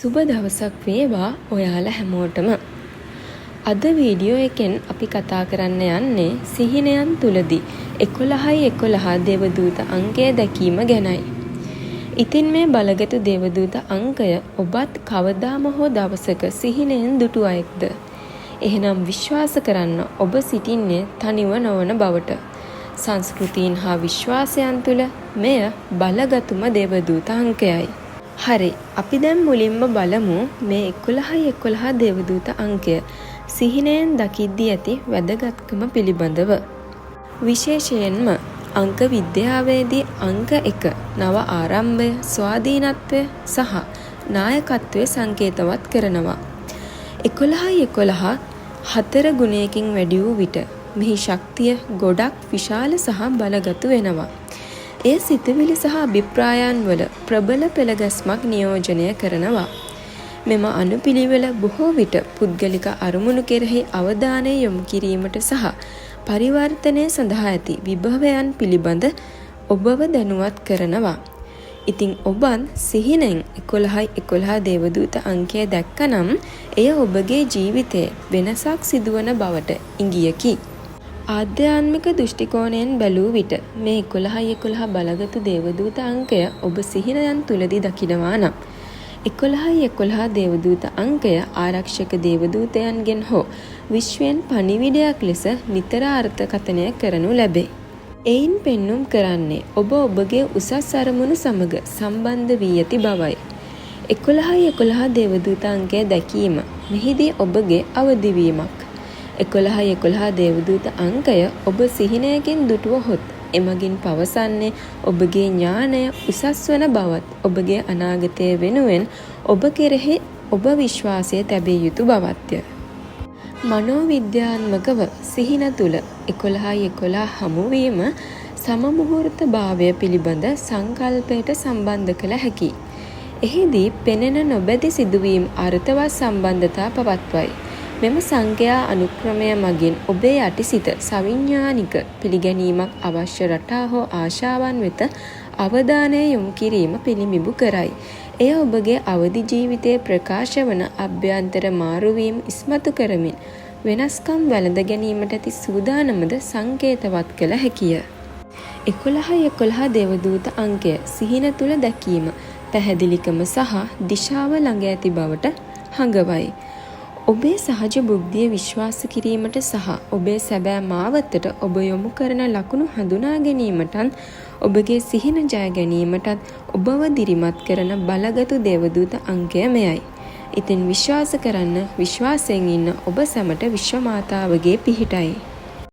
සුබ දවසක් වේවා ඔයාලා හැමෝටම. අද වීඩියෝ එකෙන් අපි කතා කරන්න යන්නේ සිහිනයන් තුලදී 11:11 දේවදූත අංකය දැකීම ගැනයි. ඉතින් මේ බලගත් දේවදූත අංකය ඔබත් කවදාම හෝ දවසක සිහිනයෙන් දුටු අයෙක්ද? එහෙනම් විශ්වාස කරන්න ඔබ සිටින්නේ තනිව නොවන බවට. සංස්කෘතීන් හා විශ්වාසයන් තුල මෙය බලගතුම දේවදූත අංකයයි. හරි, අපි දැන් මුලින්ම බලමු මේ 11:11 දේවදූත අංකය සිහිනයෙන් දකිද්දී ඇති වැදගත්කම පිළිබඳව. විශේෂයෙන්ම අංක විද්‍යාවේදී අංක 1 නව ආරම්භය, ස්වාධීනත්වය සහ නායකත්වය සංකේතවත් කරනවා. 11:11 4 ගුණයකින් වැඩි වූ විට මෙහි ශක්තිය ගොඩක් විශාල සහ බලගතු වෙනවා. ඒ සිතුවිලි සහ අභිප්‍රායන් වල ප්‍රබල පෙළගැස්මක් නියෝජනය කරනවා. මෙම අනුපිළිවෙල බොහෝ විට පුද්ගලික අරමුණු කෙරෙහි අවධානය යොමු කිරීමට සහ පරිවර්තනය සඳහා ඇති විභවයන් පිළිබඳ ඔබව දැනුවත් කරනවා. ඉතින් ඔබත් සිහිනෙන් 11:11 දේවදූත අංකය දැක්කනම් එය ඔබගේ ජීවිතයේ වෙනසක් සිදුවන බවට ඉඟියකි. ආධ්‍යාත්මික දෘෂ්ටිකෝණයෙන් බැලූ විට මේ 11:11 බලගත් දේවදූත අංකය ඔබ සිහිනයන් තුලදී දකිනවා නම් 11:11 දේවදූත අංකය ආරක්ෂක දේවදූතයන්ගෙන් හෝ විශ්වයෙන් පණිවිඩයක් ලෙස නිතර අර්ථකථනය කරනු ලැබේ. එයින් පෙන්눔 කරන්නේ ඔබ ඔබගේ උසස් අරමුණු සමග සම්බන්ධ වී ඇති බවයි. 11:11 දේවදූත අංකය දැකීම මෙහිදී ඔබගේ අවදිවීමක්. 11:11 දේවදූත අංකය ඔබ සිහිනයකින් දුටුවහොත් එමගින් පවසන්නේ ඔබගේ ඥානය උසස් වන බවත් ඔබගේ අනාගතය වෙනුවෙන් ඔබ කෙරෙහි ඔබ විශ්වාසය තැබිය යුතු බවත්ය. මනෝවිද්‍යාත්මකව සිහින තුල 11:11 හමුවීම සමමුහූර්ත භාවය පිළිබඳ සංකල්පයට සම්බන්ධ කළ හැකියි. එහිදී පෙනෙන නොබැදි සිදුවීම් අර්ථවත් සම්බන්ධතා පවත්වයි. මෙම සංඛ්‍යා අනුක්‍රමය මගින් ඔබේ යටිසිත සවිඥානික පිළිගැනීමක් අවශ්‍ය රටා හෝ ආශාවන් වෙත අවධානය යොමු කිරීම පිළිඹු කරයි. එය ඔබගේ අවදි ජීවිතයේ ප්‍රකාශ වන අභ්‍යන්තර මාරුවීම් ඉස්මතු කරමින් වෙනස්කම් වැළඳ ගැනීමට ඇති සූදානමද සංකේතවත් කළ හැකිය. 11:11 දේවදූත අංකය සිහින තුල දැකීම පැහැදිලිකම සහ දිශාව ළඟ ඇති බවට හඟවයි. ඔබේ සහජ බුද්ධිය විශ්වාස කිරීමට සහ ඔබේ සැබෑ මාවතට ඔබ යොමු කරන ලකුණු හඳුනා ගැනීමටත් ඔබගේ සිහින ජය ගැනීමටත් ඔබව දිරිමත් කරන බලගතු දේවදූත අංකය මෙයයි. ඉතින් විශ්වාස කරන්න, විශ්වාසයෙන් ඉන්න ඔබ සැමට විශ්ව මාතාවගේ පිහිටයි.